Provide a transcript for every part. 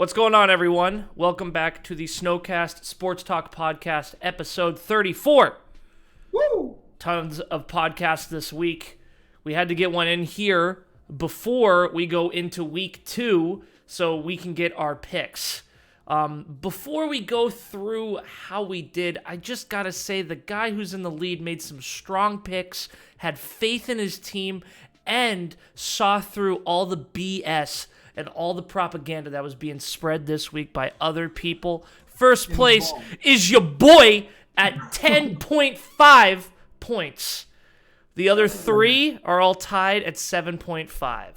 What's going on, everyone? Welcome back to the Snowcast Sports Talk Podcast, episode 34. Woo! Tons of podcasts this week. We had to get one in here before we go into week 2 so we can get our picks. Before we go through how we did, I just got to say the guy who's in the lead made some strong picks, had faith in his team, and saw through all the BS and all the propaganda that was being spread this week by other people. First place is your boy at 10.5 points. The other 3 are all tied at 7.5.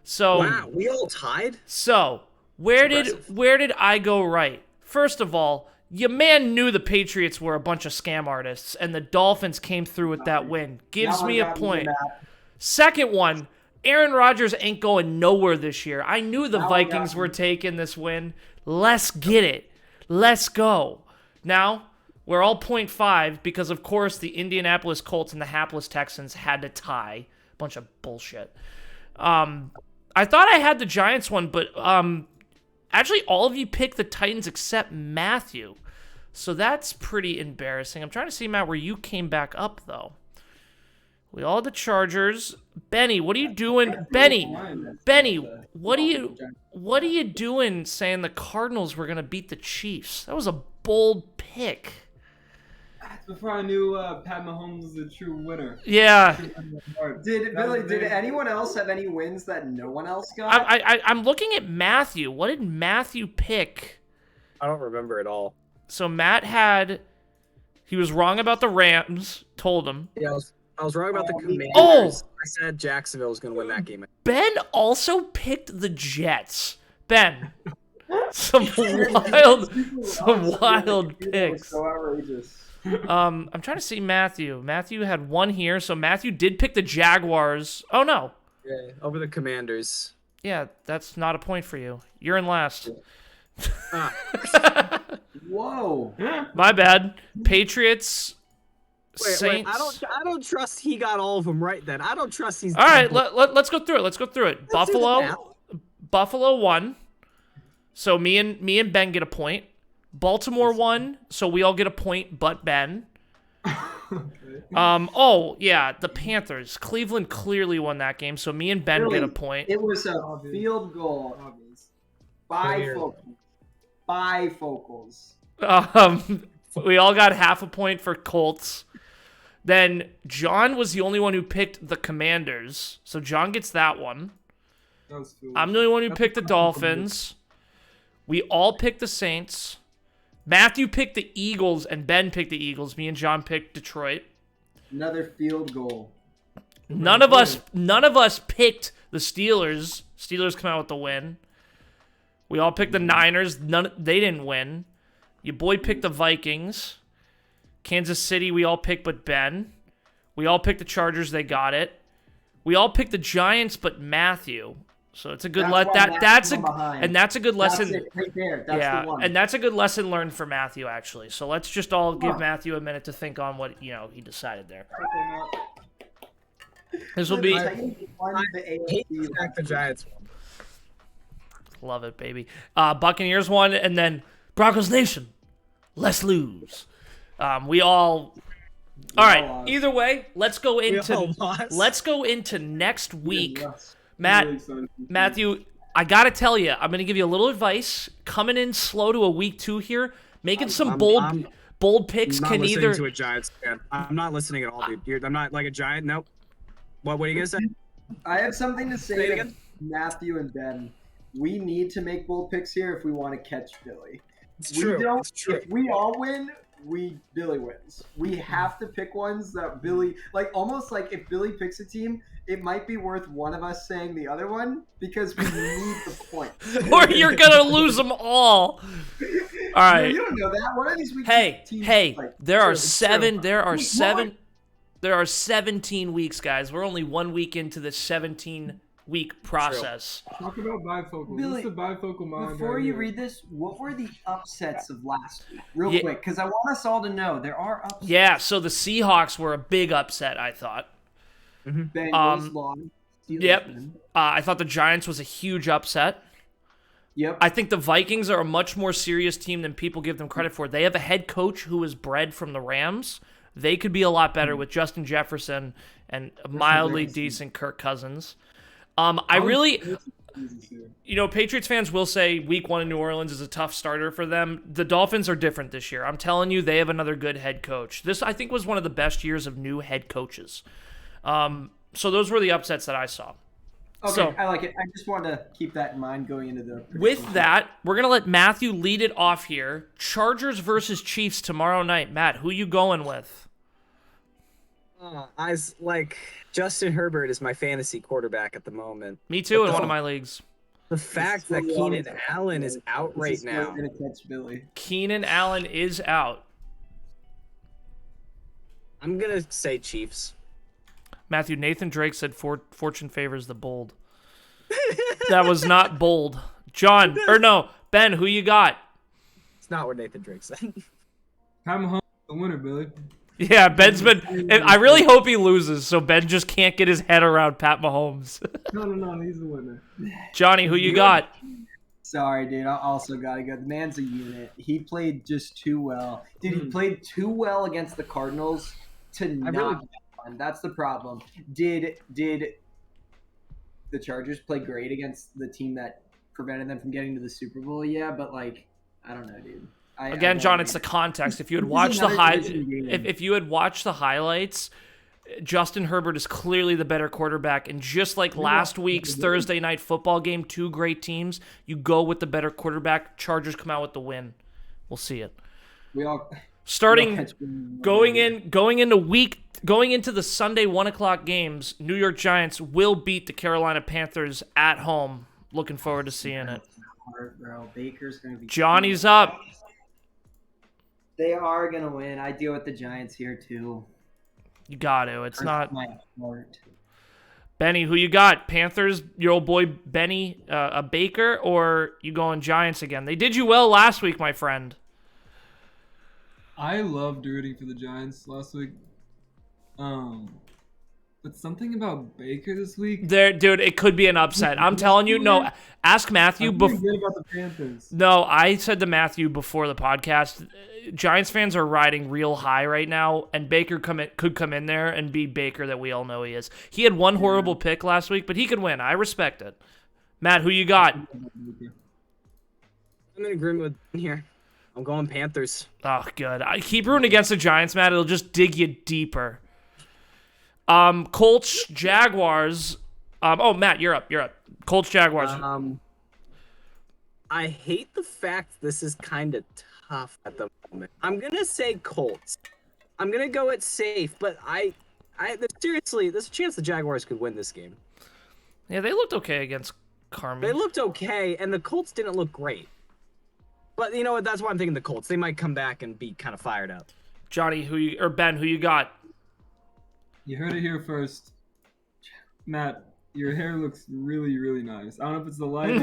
So wow, we all tied? So, where did I go right? First of all, your man knew the Patriots were a bunch of scam artists, and the Dolphins came through with that win. Gives me a point. Second one, Aaron Rodgers ain't going nowhere this year. I knew the Vikings were taking this win. Let's get it. Let's go. Now, we're all 0.5 because, of course, the Indianapolis Colts and the hapless Texans had to tie. Bunch of bullshit. I thought I had the Giants one, but actually all of you picked the Titans except Matthew. So that's pretty embarrassing. I'm trying to see, Matt, where you came back up, though. We all had the Chargers. Benny, what are you doing? Benny, what are you doing saying the Cardinals were going to beat the Chiefs? That was a bold pick. Before I knew Pat Mahomes was the true winner. Yeah. Did anyone else have any wins that no one else got? I'm looking at Matthew. What did Matthew pick? I don't remember at all. So Matt he was wrong about the Rams, told him. Yeah, I was wrong about the Commanders. Oh! I said Jacksonville was going to win that game. Ben also picked the Jets. Ben, some wild picks. So outrageous. I'm trying to see Matthew. Matthew had one here, so Matthew did pick the Jaguars. Oh, no. Yeah, over the Commanders. Yeah, that's not a point for you. You're in last. Whoa. My bad. Patriots, Wait, Saints. I don't trust he got all of them right then. I don't trust he's... All right, let's go through it. Buffalo won. So me and Ben get a point. Baltimore won, so we all get a point but Ben. Oh, yeah, the Panthers. Cleveland clearly won that game, so me and Ben get a point. It was a field goal. Bifocals. We all got half a point for Colts. Then John was the only one who picked the Commanders, so John gets that one. I'm the only one who picked the Dolphins. We all picked the Saints. Matthew picked the Eagles, and Ben picked the Eagles. Me and John picked Detroit. Another field goal. None of us picked the Steelers. Steelers come out with the win. We all picked the Niners. They didn't win. Your boy picked the Vikings. Kansas City, we all picked but Ben. We all picked the Chargers. They got it. We all picked the Giants, but Matthew. So it's a good that's a good lesson. That's it right there. That's yeah, the one. and that's a good lesson learned for Matthew, actually. So let's just all give Matthew a minute to think on what he decided there. This will be. I hate the fact the Giants won. Love it, baby. Buccaneers won, and then Broncos Nation. Let's lose. We all. All right. Either way, let's go into next week. Matthew, I gotta tell you, I'm gonna give you a little advice. Coming in slow to a week 2 here, making some bold picks I'm not can listening either. to a Giants fan. I'm not listening at all, dude. I'm not like a Giant. Nope. What are you gonna say? I have something to say to Matthew and Ben. We need to make bold picks here if we want to catch Billy. It's true. If we all win, Billy wins. We have to pick ones that Billy, almost like if Billy picks a team, it might be worth one of us saying the other one because we need the point. Or you're gonna lose them all. All right. No, you don't know that. One of these weeks. Hey, there are 17 weeks, guys. We're only 1 week into the 17-week process. Talk about bifocals. Billy, What's the bifocal mind? Before you read this, what were the upsets of last week? Real quick, because I want us all to know there are upsets. Yeah, so the Seahawks were a big upset, I thought. Bengals lost. Yep. I thought the Giants was a huge upset. Yep. I think the Vikings are a much more serious team than people give them credit for. They have a head coach who is bred from the Rams. They could be a lot better with Justin Jefferson and a mildly decent Kirk Cousins. Patriots fans will say week 1 in New Orleans is a tough starter for them. The Dolphins are different this year. I'm telling you, they have another good head coach. This, I think, was one of the best years of new head coaches. So those were the upsets that I saw. Okay, So, I like it. I just wanted to keep that in mind going into the... With that, we're going to let Matthew lead it off here. Chargers versus Chiefs tomorrow night. Matt, who you going with? Justin Herbert is my fantasy quarterback at the moment. Me too, in one of my leagues. The fact that Keenan Allen is out right now. Keenan Allen is out. I'm going to say Chiefs. Matthew, Nathan Drake said fortune favors the bold. That was not bold. Ben, who you got? It's not what Nathan Drake said. Pat Mahomes the winner, Billy. Yeah, Ben's been... I really hope he loses, so Ben just can't get his head around Pat Mahomes. No, he's the winner. Johnny, who you got? Sorry, dude. I also got to go. The man's a unit. He played just too well. Dude, he played too well against the Cardinals to not be fun. That's the problem. Did the Chargers play great against the team that prevented them from getting to the Super Bowl? Yeah, but, I don't know, dude. Again, John, it's the context. If you had watched if you had watched the highlights, Justin Herbert is clearly the better quarterback. And just like last week's Thursday night football game, 2 great teams, you go with the better quarterback. Chargers come out with the win. We'll see it. Going into the Sunday 1:00 games, New York Giants will beat the Carolina Panthers at home. Looking forward to seeing it. Baker's gonna be Johnny's up. They are going to win. I deal with the Giants here, too. You got to. It's not... my heart. Benny, who you got? Panthers, your old boy Benny, a Baker, or you going Giants again? They did you well last week, my friend. I loved rooting for the Giants last week. But something about Baker this week... Dude, it could be an upset. I'm telling you. No, ask Matthew. I'm good about the Panthers. No, I said to Matthew before the podcast, Giants fans are riding real high right now, and Baker could come in there and be Baker that we all know he is. He had one horrible pick last week, but he could win. I respect it. Matt, who you got? I'm in agreement with Ben here. I'm going Panthers. Oh, good. I keep rooting against the Giants, Matt. It'll just dig you deeper. Colts, Jaguars. Matt, you're up. Colts, Jaguars. I hate the fact this is kind of tough at the moment. I'm gonna say Colts. I'm gonna go it safe, but seriously, there's a chance the Jaguars could win this game. Yeah, they looked okay against Carmi. They looked okay, and the Colts didn't look great. But you know what? That's why I'm thinking the Colts. They might come back and be kind of fired up. Johnny, Ben, who you got? You heard it here first. Matt, your hair looks really, really nice. I don't know if it's the lighting.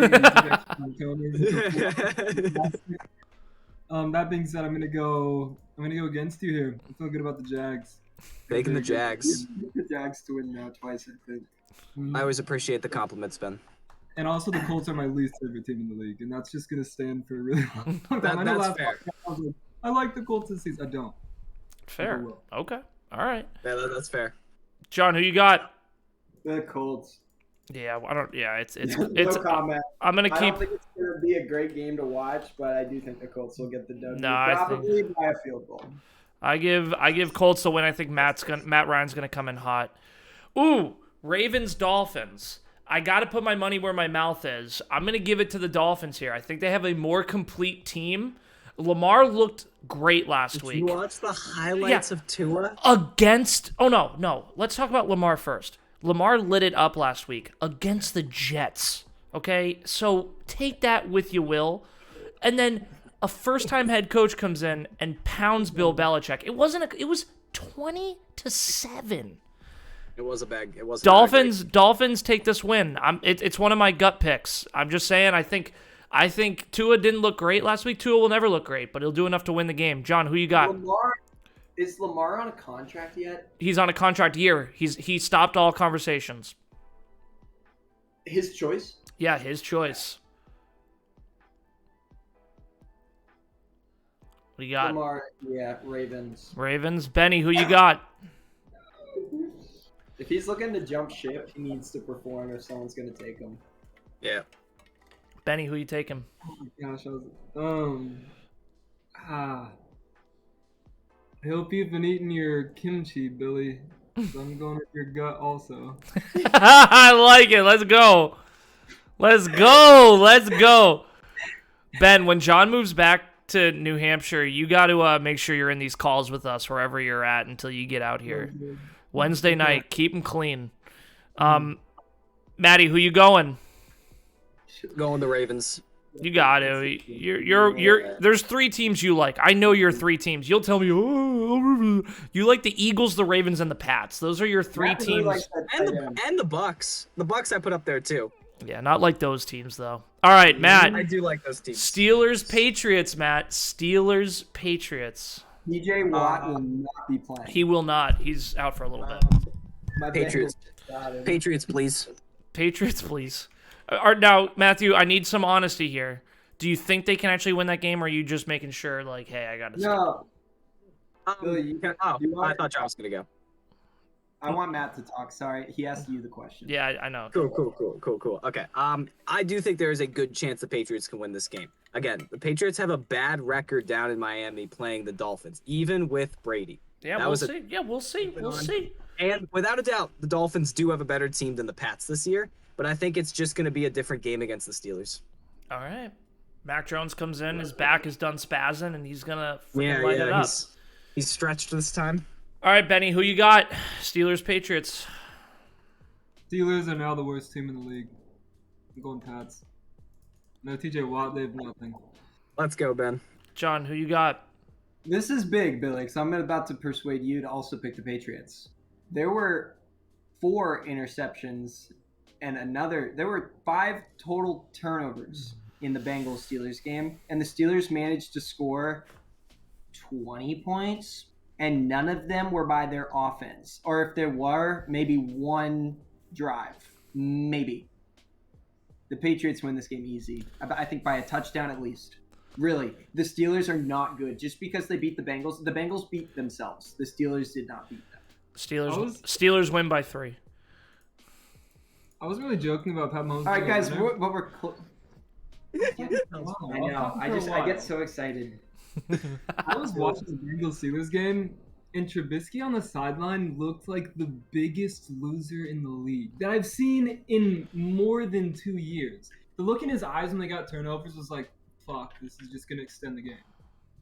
That being said, I'm gonna go against you here. I feel good about the Jags. Taking the Jags. The Jags to win now twice, I think. I always appreciate the compliments, Ben. And also, the Colts are my least favorite team in the league, and that's just gonna stand for a really long time. That's fair. I like the Colts this season. I don't. Fair. Okay. All right. Yeah, that's fair. John, who you got? The Colts. Yeah, I don't. Yeah, it's. No comment. I'm gonna keep. I don't think it's gonna be a great game to watch, but I do think the Colts will get the W. No, probably by a field goal. I give Colts the win. I think Matt Ryan's gonna come in hot. Ooh, Ravens Dolphins. I got to put my money where my mouth is. I'm going to give it to the Dolphins here. I think they have a more complete team. Lamar looked great last week. Did you watch the highlights of Tua? No. Let's talk about Lamar first. Lamar lit it up last week against the Jets. Okay? So take that with you, Will. And then a first-time head coach comes in and pounds Bill Belichick. It was 20-7. It was a bag. It was Dolphins take this win. It's one of my gut picks. I'm just saying. I think Tua didn't look great last week. Tua will never look great, but he'll do enough to win the game. John, who you got? Is Lamar on a contract yet? He's on a contract year. He stopped all conversations. His choice? Yeah, his choice. We got Lamar, yeah, Ravens. Ravens. Benny, who you got? If he's looking to jump ship, he needs to perform if someone's going to take him. Yeah. Benny, who you taking? Oh my gosh, I hope you've been eating your kimchi, Billy. 'Cause I'm going with your gut also. I like it. Let's go. Let's go. Let's go. Ben, when John moves back to New Hampshire, you got to make sure you're in these calls with us wherever you're at until you get out here. Wednesday night, keep them clean. Maddie, who you going? Going the Ravens. You got to. You're. There's 3 teams you like. I know your 3 teams. You'll tell me, oh, you like the Eagles, the Ravens, and the Pats. Those are your 3 teams. And the Bucks. The Bucks I put up there too. Yeah, not like those teams though. All right, Matt. I do like those teams. Steelers, Patriots, Matt. Steelers, Patriots. DJ Watt will not be playing. He will not. He's out for a little bit. Patriots. Patriots, please. Patriots, please. Now, Matthew, I need some honesty here. Do you think they can actually win that game, or are you just making sure, like, hey, I got to No. Billy, I thought John was going to go. I want Matt to talk. Sorry, he asked you the question. Yeah, I know. Cool. Okay. I do think there is a good chance the Patriots can win this game. Again, the Patriots have a bad record down in Miami playing the Dolphins, even with Brady. Yeah, we'll see. Yeah, we'll see. We'll see. And without a doubt, the Dolphins do have a better team than the Pats this year, but I think it's just going to be a different game against the Steelers. All right. Mac Jones comes in, his back is done spazzing, and he's going to light it up. He's stretched this time. All right, Benny, who you got? Steelers, Patriots. Steelers are now the worst team in the league. I'm going Pats. No TJ Watt, they have nothing. Let's go, Ben. John, who you got? This is big, Billy, because I'm about to persuade you to also pick the Patriots. There were 4 interceptions and there were 5 total turnovers in the Bengals-Steelers game, and the Steelers managed to score 20 points, and none of them were by their offense. Or if there were, maybe 1 drive. Maybe. The Patriots win this game easy. I think by a touchdown at least. Really, the Steelers are not good. Just because they beat the Bengals beat themselves. The Steelers did not beat them. Steelers win by 3. I was really joking about Pat Mahomes. All right, guys, what we're I know. I get so excited. I was watching the Bengals-Steelers game, and Trubisky on the sideline looked like the biggest loser in the league that I've seen in more than 2 years. The look in his eyes when they got turnovers was like, fuck, this is just going to extend the game.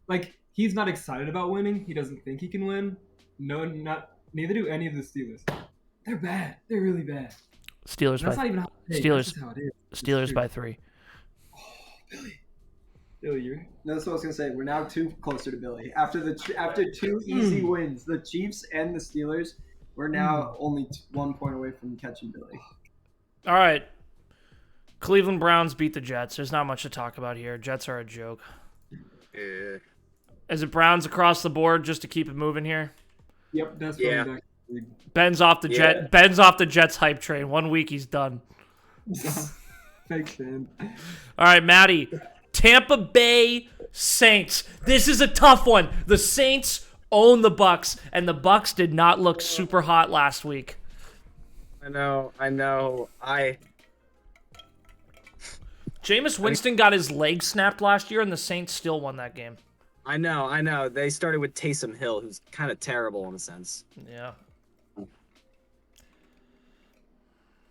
Like, he's not excited about winning. He doesn't think he can win. Neither do any of the Steelers. They're bad. They're really bad. Steelers That's by not even how it is. Steelers by 3. Oh, Billy, you're... No, that's what I was gonna say. We're now 2 closer to Billy. After 2 easy wins, the Chiefs and the Steelers, we're now only 1 point away from catching Billy. All right. Cleveland Browns beat the Jets. There's not much to talk about here. Jets are a joke. Yeah. Is it Browns across the board just to keep it moving here? Yep. That's back. Ben's off the Jet. Ben's off the Jets hype train. 1 week, he's done. Fake fan. All right, Maddie. Tampa Bay Saints. This is a tough one. The Saints own the Bucks, and the Bucks did not look super hot last week. I know. Jameis Winston got his leg snapped last year, and the Saints still won that game. I know. They started with Taysom Hill, who's kind of terrible in a sense. Yeah.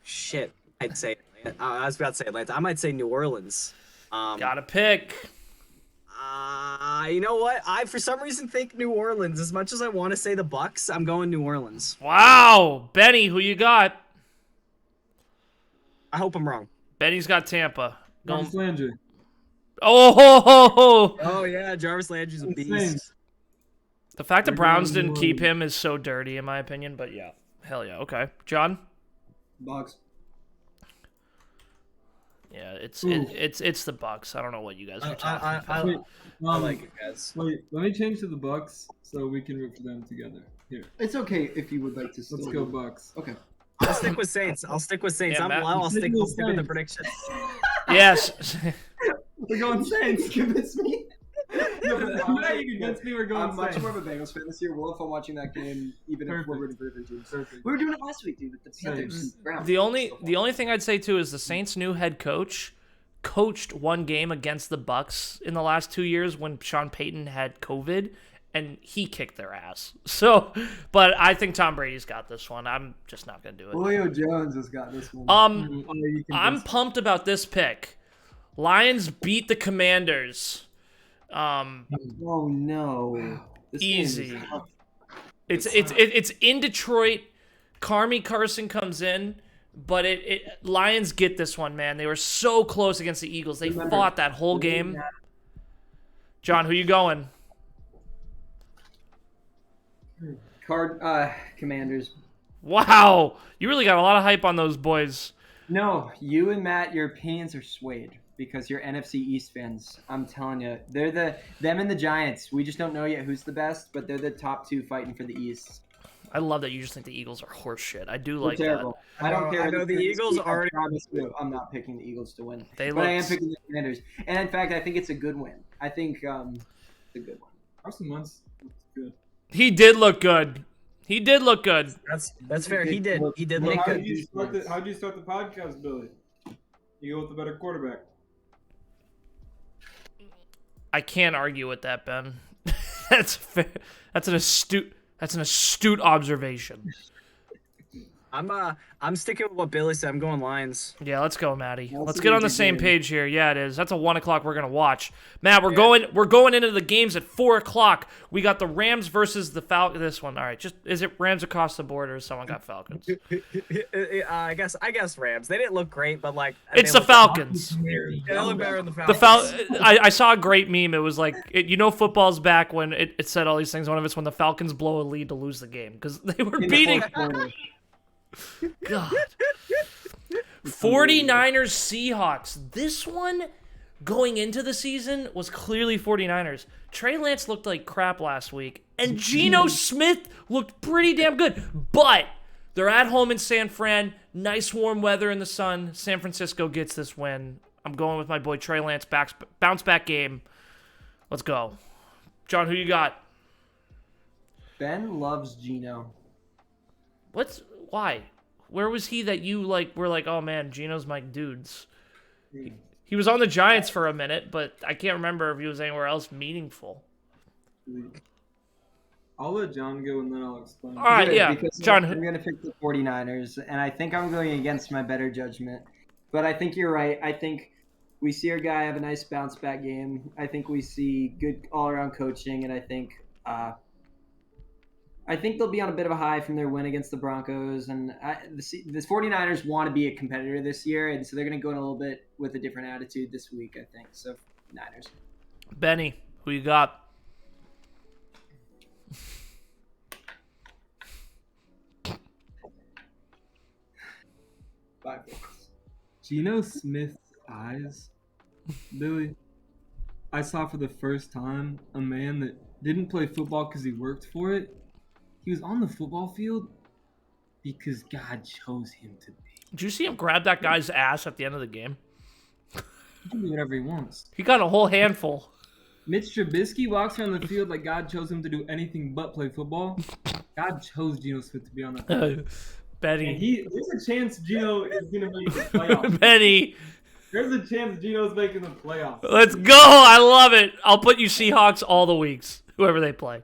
Shit. I'd say I was about to say Atlanta. I might say New Orleans. Gotta pick. You know what? I for some reason think New Orleans. As much as I want to say the Bucks, I'm going New Orleans. Wow. Benny, who you got? I hope I'm wrong. Benny's got Tampa. Jarvis Landry. Oh yeah, Jarvis Landry's a beast. The fact that Browns didn't keep him is so dirty, in my opinion. But yeah, hell yeah. Okay, John. Bucks. Yeah, it's the Bucks. I don't know what you guys are talking about. I like it, guys. Wait, let me change to the Bucks so we can root for them together. Here. It's okay if you would like to. Let's go Bucks. Okay. I'll stick with Saints. Yeah, I'll stick with the prediction. Yes. We're going Saints. Convince me. No, Matt, you convinced me we're going I'm much same. more of a Bengals fan this year. We'll have fun watching that game, even if we're rooting for different teams. Perfect. We were doing it last week, dude, with the Panthers and Browns. The only thing I'd say too is the Saints' new head coach coached one game against the Bucks in the last 2 years when Sean Payton had COVID, and he kicked their ass. So, but I think Tom Brady's got this one. I'm just not gonna do it. Julio Jones has got this one. I'm pumped about this pick. Lions beat the Commanders. Oh no! This game is Easy. tough. It's in Detroit. Carmi Carson comes in, but Lions get this one, man. They were so close against the Eagles. They fought that whole game. John, who you going? Commanders. Wow, you really got a lot of hype on those boys. No, you and Matt, your opinions are swayed because you're NFC East fans. I'm telling you, they're them and the Giants. We just don't know yet who's the best, but they're the top two fighting for the East. I love that you just think the Eagles are horse shit. I do They're like terrible. I don't care. I know the Eagles already. I promise you, I'm not picking the Eagles to win, They but I am looked- picking the Commanders. And in fact, I think it's a good win. I think it's a good one. Carson Wentz looks good. that. He did look good. He did look good. That's fair. He did look How'd good. you start the podcast, Billy? You go with the better quarterback. I can't argue with that, Ben. That's fair. That's an astute observation. I'm sticking with what Billy said. I'm going Lions. Yeah, let's go, Matty. That's Let's a get on good the same game. page here. Yeah, it is. That's a 1 o'clock we're gonna watch. Matt, we're going into the games at 4 o'clock. We got the Rams versus the Falcons. This one, all right. Just is it Rams across the board or someone got Falcons? I guess Rams. They didn't look great, but like It's they the looked- Falcons. They look better than the The Falcons. I saw a great meme. It was like, football's back when it said all these things. One of it's when the Falcons blow a lead to lose the game because they were In the beating. fourth quarter. God. 49ers Seahawks. This one going into the season was clearly 49ers. Trey Lance looked like crap last week, and Geno Smith looked pretty damn good. But they're at home in San Fran. Nice warm weather in the sun. San Francisco gets this win. I'm going with my boy Trey Lance. Bounce back game. Let's go. John, who you got? Ben loves Geno. Why? Where was he that you were like, oh man, Geno's my dudes? He was on the Giants for a minute, but I can't remember if he was anywhere else meaningful. I'll let John go and then I'll explain. All right, Good, yeah. because John, I'm going to pick the 49ers, and I think I'm going against my better judgment. But I think you're right. I think we see our guy have a nice bounce-back game. I think we see good all-around coaching, and I think they'll be on a bit of a high from their win against the Broncos. And the 49ers want to be a competitor this year, and so they're going to go in a little bit with a different attitude this week, I think. So, Niners. Benny, who you got? Bye. Geno Smith's eyes, Billy. I saw for the first time a man that didn't play football because he worked for it. He was on the football field because God chose him to be. Did you see him grab that guy's ass at the end of the game? He can do whatever he wants. He got a whole handful. Mitch Trubisky walks around the field like God chose him to do anything but play football. God chose Geno Smith to be on that field. And Benny. there's a chance Geno is going to make the playoffs. Benny. There's a chance Geno's making the playoffs. Let's go. I love it. I'll put you Seahawks all the weeks, whoever they play.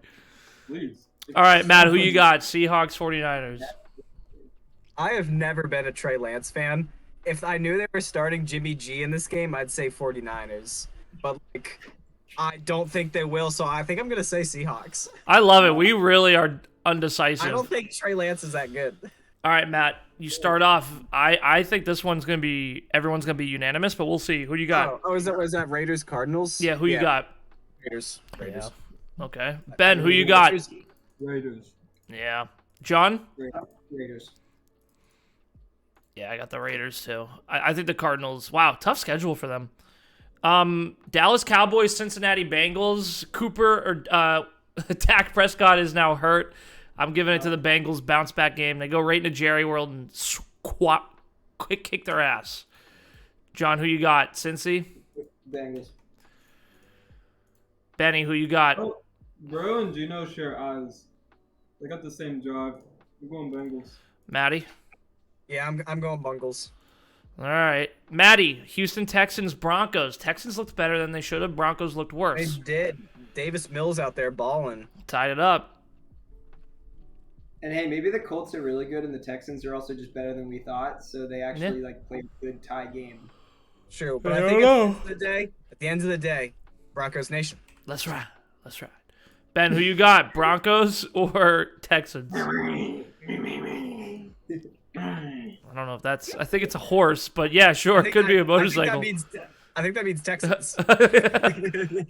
Please. All right, Matt, who you got? Seahawks, 49ers. I have never been a Trey Lance fan. If I knew they were starting Jimmy G in this game, I'd say 49ers. But like, I don't think they will, so I think I'm gonna say Seahawks. I love it. We really are undecisive. I don't think Trey Lance is that good. All right, Matt, you start off. I think this one's going to be, everyone's going to be unanimous, but we'll see. Who do you got? Oh, is that Raiders Cardinals? Yeah, who you got? Raiders. Yeah. Okay. Ben, who you got? Raiders. Yeah. John? Raiders. Yeah, I got the Raiders too. I think the Cardinals, wow, tough schedule for them. Dallas Cowboys, Cincinnati Bengals. Cooper or Dak Prescott is now hurt. I'm giving it to the Bengals bounce back game. They go right into Jerry World and kick their ass. John, who you got? Cincy? Bengals. Benny, who you got? Oh, Bro and Gino share eyes. They got the same drive. I'm going Bengals. Maddie? Yeah, I'm going Bungles. All right. Maddie, Houston Texans, Broncos. Texans looked better than they should have. Broncos looked They worse. did. Davis Mills out there balling. Tied it up. And hey, maybe the Colts are really good and the Texans are also just better than we thought, so they actually played a good tie game. True, but I think at the end of the day, Broncos Nation. Let's ride. Ben, who you got? Broncos or Texans? I don't know if that's... I think it's a horse, but yeah, sure. It could be a motorcycle. I think that means Texans.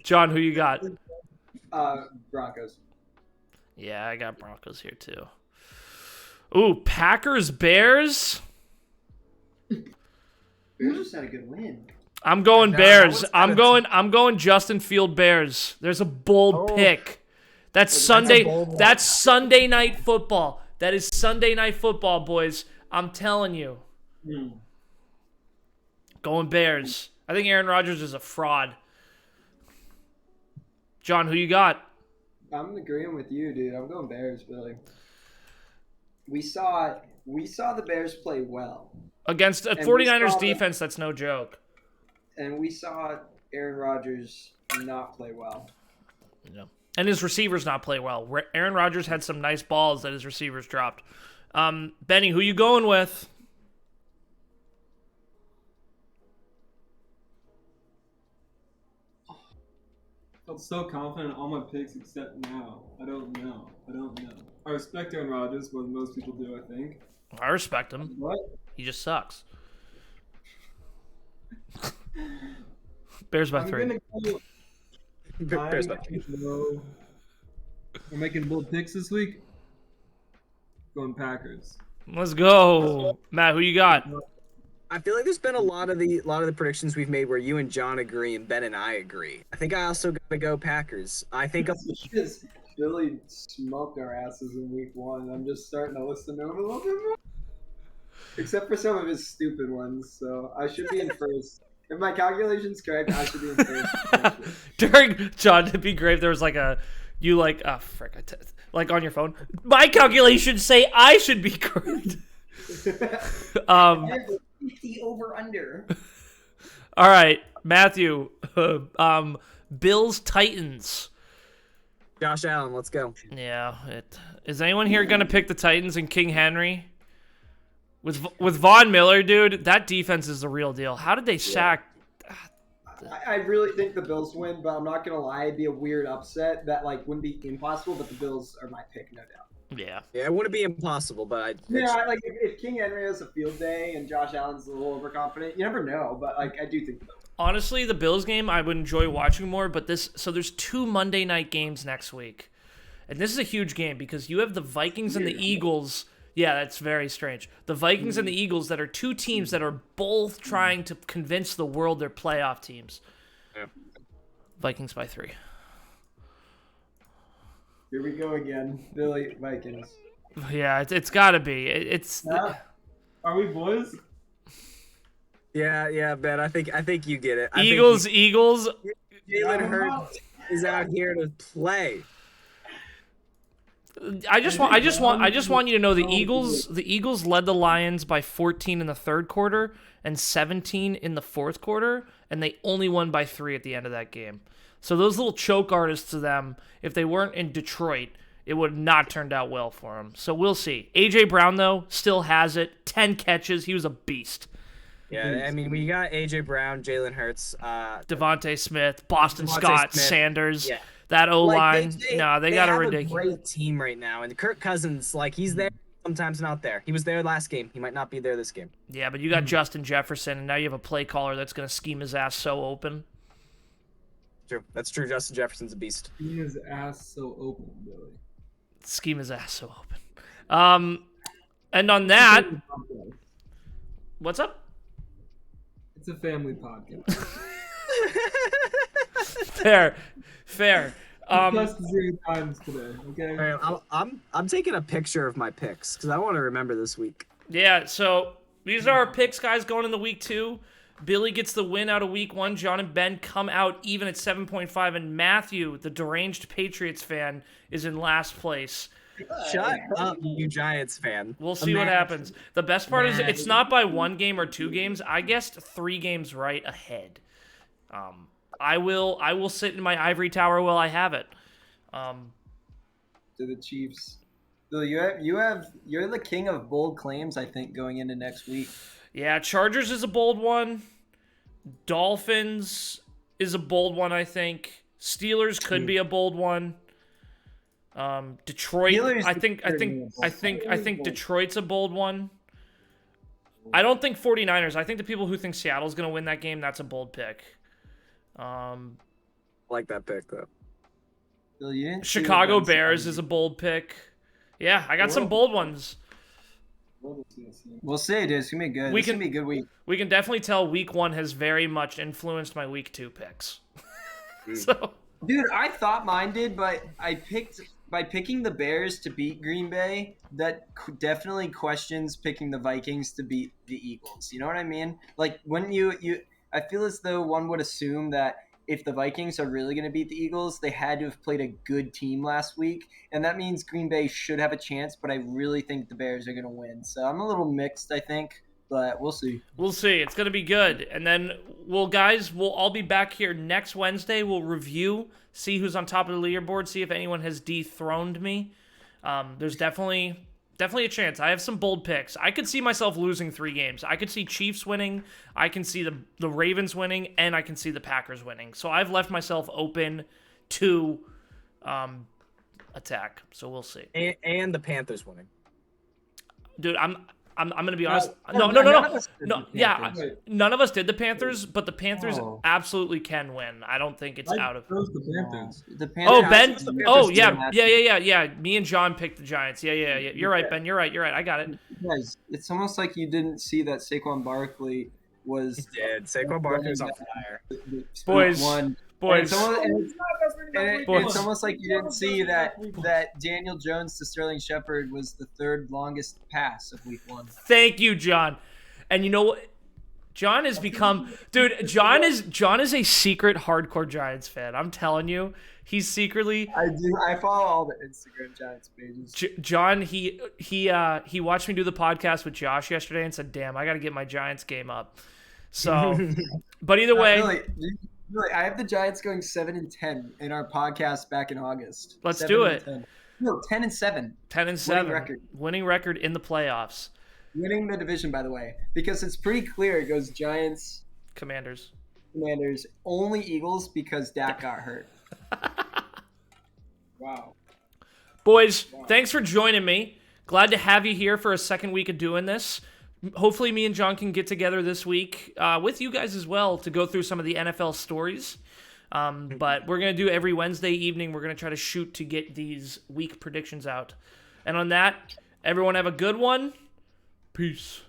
John, who you got? Broncos. Yeah, I got Broncos here too. Ooh, Packers, Bears. Bears just had a good win. I'm going Bears. I'm going Justin Field Bears. There's a bold pick. That's Sunday. That's Sunday night football. That is Sunday night football, boys. I'm telling you. Going Bears. I think Aaron Rodgers is a fraud. John, who you got? I'm agreeing with you, dude. I'm going Bears, Billy. We saw the Bears play well. Against a 49ers defense, that's no joke. And we saw Aaron Rodgers not play well. Yeah. And his receivers not play well. Aaron Rodgers had some nice balls that his receivers dropped. Benny, who you going with? I felt so confident in all my picks except now. I don't know. I respect Aaron Rodgers more than most people do, I think. I respect him. What? He just sucks. Bears by 3. Bears by 3. We're making bold picks this week. Going Packers. Let's go. Matt, who you got? I feel like there's been a lot of the predictions we've made where you and John agree and Ben and I agree. I think I also gotta go Packers. I think Because Billy smoked our asses in week 1. I'm just starting to listen to him a little bit more. Except for some of his stupid ones, so I should be in first. If my calculation's correct, I should be in first. During John, it'd be great if there was like a like on your phone. My calculations say I should be correct. 50 over under. All right, Matthew. Bills Titans. Josh Allen, let's go. Yeah. Is anyone here gonna pick the Titans and King Henry? With Von Miller, dude, that defense is the real deal. How did they sack? I really think the Bills win, but I'm not gonna lie, it'd be a weird upset that wouldn't be impossible. But the Bills are my pick, no doubt. Yeah. Yeah, it wouldn't be impossible, but if King Henry has a field day and Josh Allen's a little overconfident, you never know. But I do think the Bills. Honestly, the Bills game I would enjoy watching more, but there's 2 Monday night games next week, and this is a huge game because you have the Vikings and the Eagles. Yeah, that's very strange. The Vikings and the Eagles that are 2 teams that are both trying to convince the world they're playoff teams. Yeah. Vikings by 3. Here we go again, Billy Vikings. Yeah, it's got to be. Are we boys? Yeah, Ben. I think you get it. Eagles. Jalen Hurts is out here to play. I just want you to know the Eagles led the Lions by 14 in the third quarter and 17 in the fourth quarter, and they only won by 3 at the end of that game. So those little choke artists to them, if they weren't in Detroit, it would have not turned out well for them. So we'll see. A.J. Brown, though, still has it. 10 catches. He was a beast. Yeah, I mean, we got A.J. Brown, Jalen Hurts. Devontae Smith, Boston Scott, Smith. Sanders. Yeah. That O-line. They got a ridiculous. Great team right now. And Kirk Cousins, he's there, sometimes not there. He was there last game. He might not be there this game. Yeah, but you got Justin Jefferson, and now you have a play caller that's going to scheme his ass so open. True. That's true. Justin Jefferson's a beast. Scheme his ass so open, Billy. Scheme his ass so open. And on that, what's up? It's a family podcast. Fair. Plus 0 times today. Okay. All right, I'm taking a picture of my picks because I want to remember this week. Yeah. So these are our picks, guys, going into week 2. Billy gets the win out of week 1. John and Ben come out even at 7.5. And Matthew, the deranged Patriots fan, is in last place. Shut up, you Giants fan. We'll see what happens. The best part is it's not by 1 game or 2 games. I guessed 3 games right ahead. I will sit in my ivory tower while I have it. To the Chiefs. So you're the king of bold claims, I think, going into next week. Yeah, Chargers is a bold one. Dolphins is a bold one, I think. Steelers could be a bold one. Detroit, I think Detroit's a bold one. I don't think 49ers. I think the people who think Seattle's going to win that game, that's a bold pick. Like that pick, though. Chicago Bears is a bold pick. Yeah, I got some bold ones. We'll see, dude. It's going to be good. It's going to be a good week. We can definitely tell week 1 has very much influenced my week 2 picks. So, dude, I thought mine did, but by picking the Bears to beat Green Bay, that definitely questions picking the Vikings to beat the Eagles. You know what I mean? Like, when I feel as though one would assume that if the Vikings are really going to beat the Eagles, they had to have played a good team last week, and that means Green Bay should have a chance, but I really think the Bears are going to win. So I'm a little mixed, I think, but we'll see. We'll see. It's going to be good. And then, guys, we'll all be back here next Wednesday. We'll review, see who's on top of the leaderboard, see if anyone has dethroned me. There's definitely a chance. I have some bold picks. I could see myself losing 3 games. I could see Chiefs winning, I can see the Ravens winning, and I can see the Packers winning. So I've left myself open to attack. So we'll see. And the Panthers winning. Dude, I'm gonna be honest. No. Yeah, none of us did the Panthers, but the Panthers absolutely can win. I don't think it's out of. The Panthers. The Panthers. Oh, Ben. Oh, yeah. Me and John picked the Giants. Yeah. You're right, Ben. You're right. I got it. Guys, it's almost like you didn't see that Saquon Barkley was. He did. Saquon Barkley was on fire. Boys. It's almost like you didn't see that Daniel Jones to Sterling Shepard was the 3rd longest pass of week 1. Thank you, John. And you know what? John has become, dude. John is a secret hardcore Giants fan. I'm telling you, he's secretly. I do. I follow all the Instagram Giants pages. John, he watched me do the podcast with Josh yesterday and said, "Damn, I got to get my Giants game up." So, but either way. Really, I have the Giants going 7-10 in our podcast back in August. Let's do it. 10-7. 10-7. Winning record in the playoffs. Winning the division, by the way, because it's pretty clear. It goes Giants, Commanders, only Eagles because Dak got hurt. Wow. Boys, thanks for joining me. Glad to have you here for a second week of doing this. Hopefully me and John can get together this week with you guys as well to go through some of the NFL stories. But we're going to do every Wednesday evening. We're going to try to shoot to get these week predictions out. And on that, everyone have a good one. Peace.